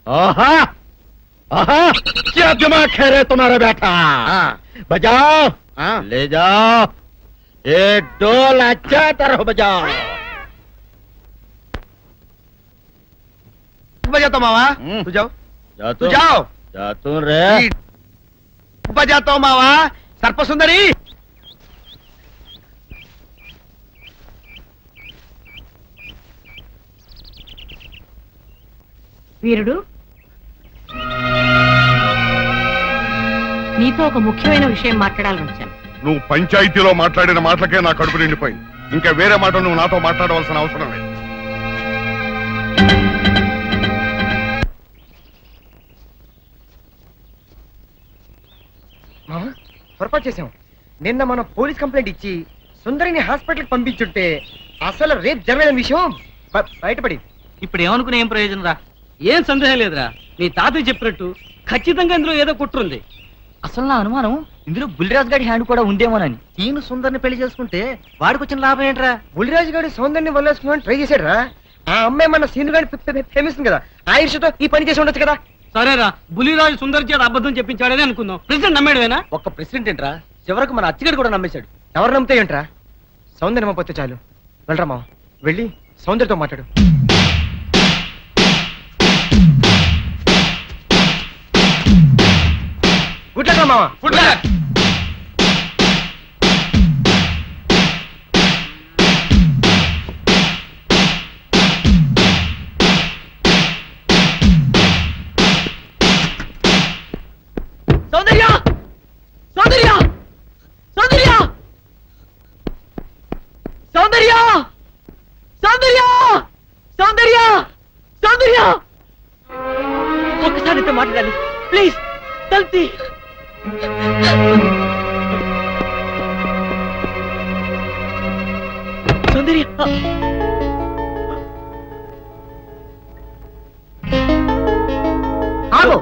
ओहा ओहा क्या दिमाग है रे तुम्हारा बेटा बजाओ ले जाओ ये डोल अच्छा तरह बजाओ बजाता मावा तू जाओ तू जाओ जा तू रे बजाता हूँ मावा सर्प सुंदरी వీరుడు నీతో ఒక ముఖ్యమైన విషయం మాట్లాడాలని వచ్చాను. నువ్వు పంచాయతీలో మాట్లాడిన మాటలకే నా కడుపు నిండిపోయింది. ఇంకా వేరే మాట నువ్వు నాతో మాట్లాడవలసిన అవసరం లేదు. పొరపాటు చేసాం. నిన్న మనం పోలీస్ కంప్లైంట్ ఇచ్చి సుందరిని హాస్పిటల్కి పంపించుంటే అసలు రేపు జరగని విషయం బయటపడింది. ఇప్పుడు ఏమనుకునే ఏం ప్రయోజనం రా? ఏం సందేహం లేదురా, మీ తాతయ్య చెప్పినట్టు ఖచ్చితంగా ఇందులో ఏదో కుట్రుంది. అసలు నా అనుమానం ఇందులో బుల్లిరాజు గారి హ్యాండ్ కూడా ఉందేమోనని. ఈయన సుందరిని పెళ్లి చేసుకుంటే వాడికి వచ్చిన లాభం ఏంట్రా? బుల్లిరాజు గారి సౌందర్ని వల్లేసుకుని ట్రై చేశాడు రా. ఆ అమ్మాయి మన సీను గారిని ప్రేమిస్తుంది కదా, ఆ ఇష్టతో ఈ పని చేసి ఉండొచ్చు కదా. సరేరా, బుల్లిరాజు సుందరి చేత అబద్ధం చెప్పించాడని అనుకుందాం. ప్రెసిడెంట్ నమ్మాడువేనా? ఒక్క ప్రెసిడెంట్ ఏంట్రా, చివరకు మన అచ్చిగడు కూడా నమ్మేశాడు. ఎవరు నమ్మితే ఏంట్రా? సౌందర్యం నమ్మపోతే చాలు. వెళ్ళరా మా వెళ్ళి సౌందర్యతో మాట్లాడు. గుడ్ లక్ మావా. Good luck. సౌందర్య సౌందర్య సౌందర్య సౌందర్య సౌందర్య సౌందర్య సౌందర్య ఒక్కసారి నీతో మాట్లాడాలి ప్లీజ్. తల్లి సౌందర్య ఆగు.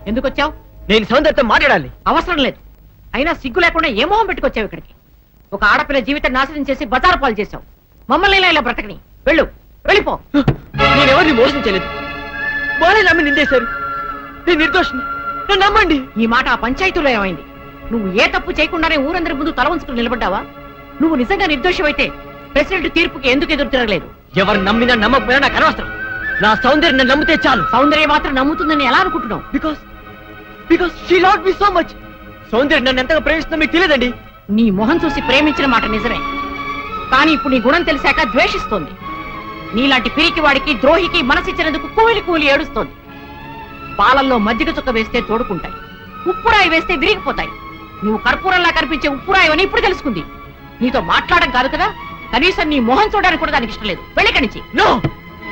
ఎందుకు వచ్చావు? నేను సౌందర్యతో మాట్లాడాలి. అవసరం లేదు. అయినా సిగ్గు లేకుండా ఏ మొహం పెట్టుకొచ్చావు ఇక్కడికి? ఒక ఆడపిల్ల జీవితం నాశనం చేసి బజారు పాలు చేశావు. మమ్మల్ని ఇలా బ్రతకని. వెళ్ళు, వెళ్ళిపో. నేనెవరిని మోసం చేయలేదు. వాళ్ళే నమ్మి నిందేశారు. నేను నిర్దోషిని, నన్ను నమ్మండి. ఈ మాట ఆ పంచాయతీలో ఏమైంది? నువ్వు ఏ తప్పు చేయకుండానే ఊరందరి ముందు తల వంచుకుని నిలబడ్డావా? నువ్వు నిజంగా నిర్దోషమైతే ప్రెసిడెంట్ తీర్పుకి ఎందుకు ఎదురు తిరగలేదు? ఎవరు నమ్మినా నమ్మకపోయినా నాకు అనవసరం. నా సౌందర్యం నన్ను నమ్మితే చాలు. సౌందర్యం మాత్రం నమ్ముతుందని ఎలా అనుకుంటున్నావు? Because she loved me so much. సౌందర్యం నన్ను ఎంతగా ప్రేమిస్తుందో మీకు తెలియదండి. నీ మొహం చూసి ప్రేమించిన మాట నిజమే, కానీ ఇప్పుడు నీ గుణం తెలిసాక ద్వేషిస్తోంది. నీలాంటి పిరికి వాడికి ద్రోహికి మనసిచ్చినందుకు కూలి కూలి ఏడుస్తోంది. పాలల్లో మజ్జిగ చుక్క వేస్తే తోడుకుంటాయి, ఉప్పురాయి వేస్తే విరిగిపోతాయి. నువ్వు కర్పూరంలా కనిపించే ఉప్పురాయి అని ఇప్పుడు తెలుసుకుంది. నీతో మాట్లాడడం కాదు కదా, కనీసం నీ మొహం చూడడానికి కూడా దానికి ఇష్టం లేదు. వెళ్ళిక్కడి నుంచి. నో,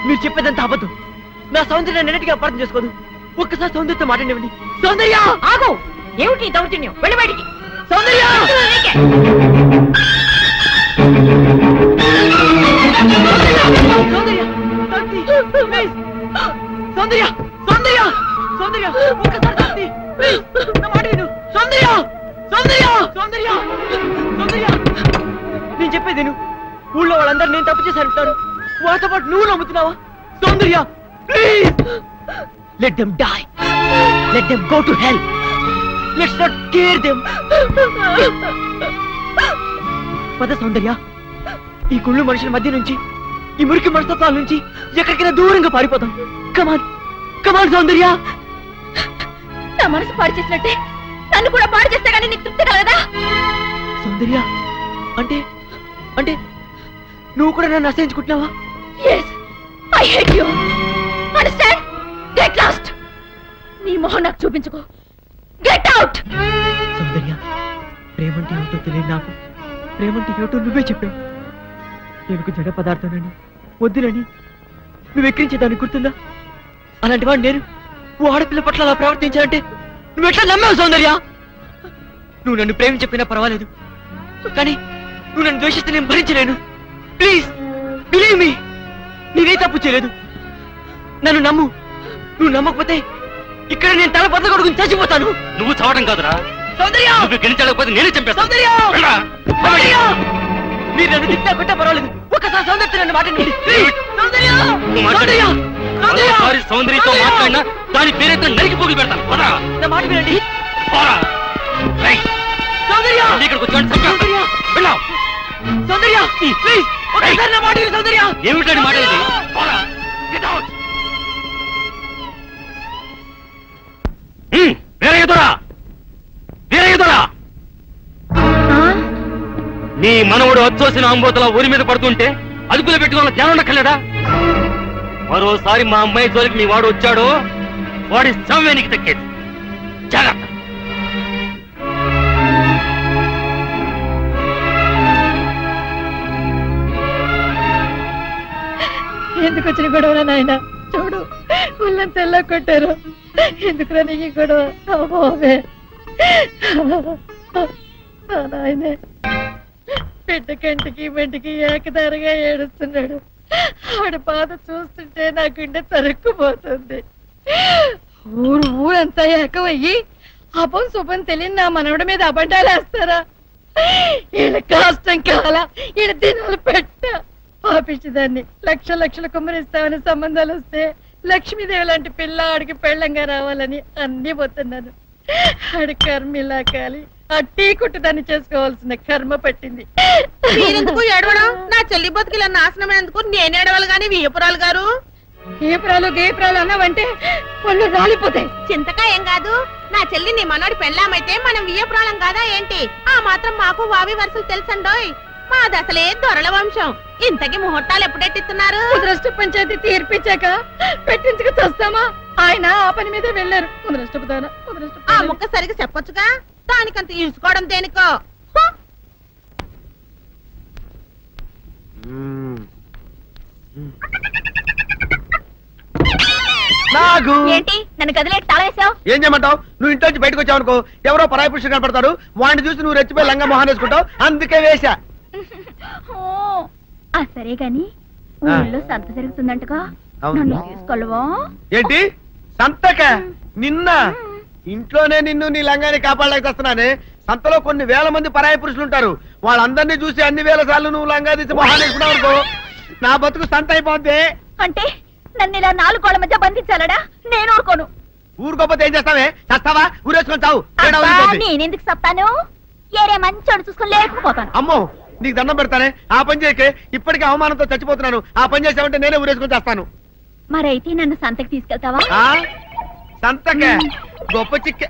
మీరు చెప్పేదంతా అబద్ధం. నా సౌందర్యం నెన్నటిగా అపార్థం చేసుకోదు. ఒక్కసారి సౌందర్యంతో మాట్లాడివ్వండి. సౌందర్య ఆగు. ఏమిటి ఈ దౌర్జన్యం? వెళ్ళి బయటికి. సౌందర్య సౌందర్య ప్లీజ్. సౌందర్య సౌందర్య సౌందర్య ఒక్కసారి శాంతి ప్లీజ్. నా మాట విను. సౌందర్య సౌందర్య సౌందర్య సౌందర్య నేను చెప్పేది విను. ఊళ్ళో వాళ్ళందరూ నేను తప్పు చేశారంటారు. వాళ్ళతో పాటు నువ్వు నమ్ముతున్నావా? Soundarya please. Let them die. Let them go to hell. Let's not care them. పద సౌందర్య, ఈ గుళ్ళు మనుషుల మధ్య నుంచి, ఈ మురికి మనస్తత్వాల నుంచి ఎక్కడికైనా దూరంగా పారిపోతాం. కమాన్ కమాన్ సౌందర్య. నా మనసు పాడు చేసినట్టే నా నన్ను కూడా పాడు చేస్తే గానీ నీకు తృప్తి కలగదా? సౌందర్య అంటే అంటే నువ్వు కూడా నన్ను అసహించుకుంటున్నావా? Yes, I hate you. Understand? Get lost. నీ మొహం నాకు చూపించుకో. Get out. సౌందర్య, ప్రేమంటే ఏమిటో తెలియదు నాకు. ప్రేమంటే ఏమిటో నువ్వే చెప్పావు. నేను జడ పదార్థానని వద్దులని నువ్వు ఎక్కిరించేదాన్ని గుర్తుందా? అలాంటి వాడు నేను ఓ ఆడపిల్ల పట్ల అలా ప్రవర్తించాలంటే నువ్వు ఎట్లా నమ్మావు సౌందర్య? నువ్వు నన్ను ప్రేమించకపోయినా పర్వాలేదు, కానీ నువ్వు నన్ను ద్వేషిస్తే నేను భరించలేను. ప్లీజ్ బిలీవ్ మీ, నేనే తప్పు చేయలేదు. నన్ను నమ్ము. నువ్వు నమ్మకపోతే ఇక్కడ నేను తల బద్దలు కొడుకుని చచ్చిపోతాను. నువ్వు చావడం కాదురా, సౌందర్య నువ్వు గెలిచలేకపోతే నేనే చంపేస్తాను. సౌందర్య సౌందర్య, మీరు నన్ను తిట్టా కొట్టా పర్వాలేదు, ఒక్కసారి సౌందర్య నన్ను మాట్లాడండి. సౌందర్య సౌందర్య సౌందర్య, ఒకసారి సౌందర్యతో మాట్లాడినా దాని పేరైతే నరికి పోగులు పెడతాను. పోరా. నా మాట వినండి. పోరా. రేయ్, సౌందర్య మళ్ళీ ఇక్కడికి వచ్చాడు చంపేస్తాను. సౌందర్య వెళ్ళావు. సౌందర్య ప్లీజ్ ఒక్కసారి నా మాట విను సౌందర్య. ఏమిటండి మాట్లాడేది? పోరా. Get out. వేరే ఎదురా, వేరే ఎదురా. నీ మనవుడు వచ్చోసిన అంబోతల ఊరి మీద పడుతుంటే అదుపులో పెట్టుకోవాలని ధ్యానం ఉండక్కర్లేదా? మరోసారి మా అమ్మాయి జోలికి మీ వాడు వచ్చాడు, వాడి శవమేనికి దక్కేది. జాగ్రత్త. ఎందుకు వచ్చిన గొడవరా నాయన? చూడు వాళ్ళంతా ఎలా కొట్టారు. ఎందుకురా నీకు గొడవ? అమ్మోవే నాయనే, బిడ్డ కంటికి బంటికి ఏకదారిగా ఏడుస్తున్నాడు. ఆడి బాధ చూస్తుంటే నా గుండె తరుక్కుపోతుంది. ఊరంతా ఏకమయ్యి అపం శుభం తెలియని నా మనవడి మీద అబద్ధాలు వేస్తారా? ఈయన కష్టం కాలా, ఈయన దినాలు పెట్ట పాపించదాన్ని. లక్షలు కుమ్మరిస్తామని సంబంధాలు వస్తే లక్ష్మీదేవి లాంటి పిల్ల ఆడికి పెళ్ళంగా రావాలని అన్ని పోతున్నాను. ఆడి కర్మ ఇలా కాలి ఆ టీ కుట్టు దాన్ని చేసుకోవాల్సిన కర్మ పట్టింది. మీరెందుకు ఏడవడం? నా చెల్లి బతుకుల నాశనమైనందుకు నేను ఏడవాలి గాని వియ్యపురాలు గారు. గేపురాలు అన్నావంటే వాళ్ళు రాలిపోతాయి. చింతకా ఏం కాదు, నా చెల్లి నీ మనోడి పెళ్ళామైతే మనం వియ్యపురాలం కాదా ఏంటి? ఆ మాత్రం మాకు వావి వరుసలు తెలుసండోయ్. మాది అసలే దొరల వంశం. ఇంతకి ముహూర్తాలు ఎప్పుడెట్టిస్తున్నారు? ముద్రష్ట పంచాయతీ తీర్పిచ్చాక పెట్టించుకు వస్తామా? ఆయన ఆ పని మీద వెళ్ళారు. ఆ ముక్క సరిగా చెప్పొచ్చుగా, దానికంత ఇరుచుకోవడం దేనికో. నాగు ఏంటి నన్ను గదిలేకి తాళం వేసావు? ఏం చేయమంటావు? నువ్వు ఇంట్లో నుంచి బయటకు వచ్చావు అనుకో, ఎవరో పరాయి పురుషుడు కనపడతాడు, వాడిని చూసి నువ్వు రెచ్చిపోయి లంగా మొహాన్ వేసుకుంటావు, అందుకే వేశా. సరే గాని ఊళ్ళో సంత జరుగుతుందంటగా, నన్ను తీసుకెళ్ళవా? ఏంటి సంతక? నిన్న ఇంట్లోనే నిన్ను నీ లంగాన్ని కాపాడలేకొస్తున్నానే. సంతలో కొన్ని వేల మంది పరాయి పురుషులు ఉంటారు, వాళ్ళందరినీ చూసి అన్ని వేల సార్లు నువ్వు లంగా తీసి మొహాన్ వేసుకున్నావు అనుకో, నా బతుకు సంత అయిపోద్ది. అంటే నన్ను ఇలా 4 గోళ్ల మధ్య బంధించాలడా? నేను ఊరుకోను. ఊరుకోపోతే ఏం చేస్తావే? చస్తావా? ఊరేసుకొని చావు. నేనెందుకు చెప్తాను? ఏరే మంచోడు చూసుకొని లేకపోతాను. అమ్మో, నీకు దండం పెడతానే, ఆ పని చేయకే. ఇప్పటికే అవమానంతో చచ్చిపోతున్నాను, ఆ పని చేసావంటే నేనే ఊరేసుకొని చేస్తాను. మరైతే నన్ను సంతకి తీసుకెళ్తావా? సంతకే? గొప్ప చిక్క.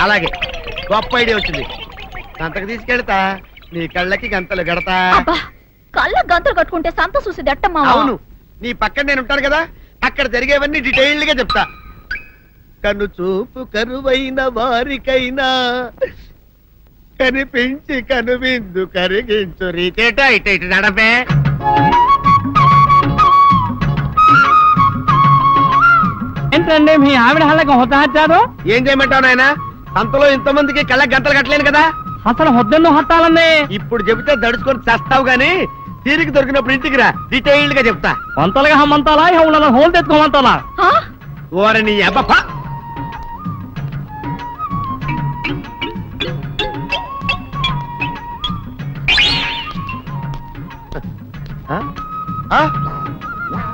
అలాగే, గొప్ప ఐడియా వచ్చింది. సంతకు తీసుకెళ్తా, నీ కళ్ళకి గంతలు గడతా. కళ్ళ గంతలు కట్టుకుంటే సంత చూసి దట్టమ్మా. అవును, నీ పక్కన నేను ఉంటాను కదా, అక్కడ జరిగేవన్నీ డీటెయిల్డ్ గా చెప్తా. కను చూపు కరువైన వారికైనా కనిపించి కనువిందు కరిగించు రీతేట ఇటు ఇటు నడపే. ఏంటండి మీ ఆవిడ హళ్ళకి హొత్తాచారు? ఏం చేయమంటావు నాయన? అంతలో ఇంతమందికి కళ్ళకి గంటలు కట్టలేను కదా. అసలు హొద్దెన్ను హొత్తాలండి. ఇప్పుడు చెబితే దడుచుకొని చేస్తావు గాని తీరికి దొరికినప్పుడు ఇంటికి రా, డీటెయిల్డ్ గా చెప్తా. వంతలుగా హమ్మంతాలా ఇవాళ హోల్ తెచ్చుకోమంతాలా? ఓరని అబ్బ.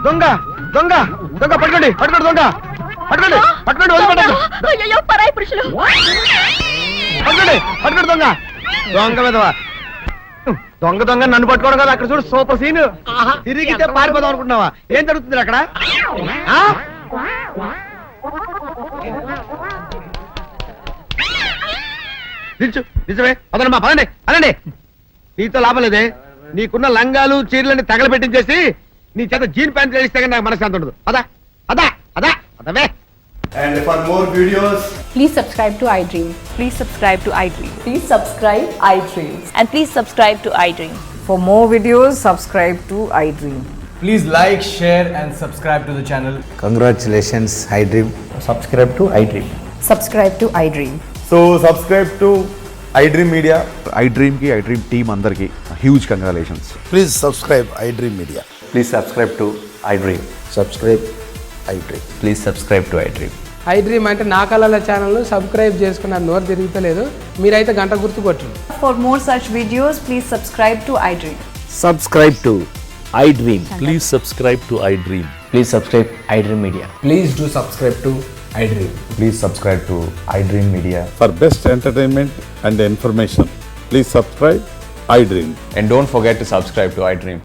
దొంగ దొంగ దొంగ పట్టుకోండి, పట్టుకోండి, దొంగ పట్టుకోండి, పట్టుకోండి, వదిలిపెట్టండి. అయ్యో పరాయి పురుషులు. పట్టుకోండి, పట్టుకోండి, దొంగ దొంగ విధవా. దొంగ దొంగ నన్ను పట్టుకోవడం కదా, అక్కడ చూడు సూపర్ సీన్. తిరిగితే పారిపోదాం అనుకుంటున్నావా? ఏం జరుగుతుంది అక్కడ? నిల్చు నిజమే పదండి పదండి అనండి. నీతో లాభం లేదే, నీకున్న లంగాలు చీరలని తగలబెట్టించేసి నీ చేత జీన్ ప్యాంట్ వేస్తే కానీ నాకు మనశ్శాంతి ఉండదు. అదా అదా అదా అదవే. And for more videos, Please subscribe to iDream. Please subscribe to iDream. Please subscribe iDream. And please subscribe to iDream. For more videos, subscribe to iDream. please like, share and subscribe to the channel. Congratulations, iDream. Subscribe to iDream. Subscribe to iDream. So subscribe to iDream Media. iDream ki iDream team andarki huge congratulations. Please subscribe iDream Media. Please subscribe to iDream. Subscribe iDream. Please subscribe to iDream. iDream అంటే నా కళల channel subscribe చేసుకున్న నోరు తిరుగుతలేదు. మీరైతే గంట గుర్తు కొట్టండి. For more such videos, please subscribe to iDream. Subscribe to iDream. Please subscribe to iDream. Please subscribe iDream Media. Please do subscribe to iDream. Please subscribe to iDream Media. For best entertainment and information, please subscribe iDream. And don't forget to subscribe to iDream.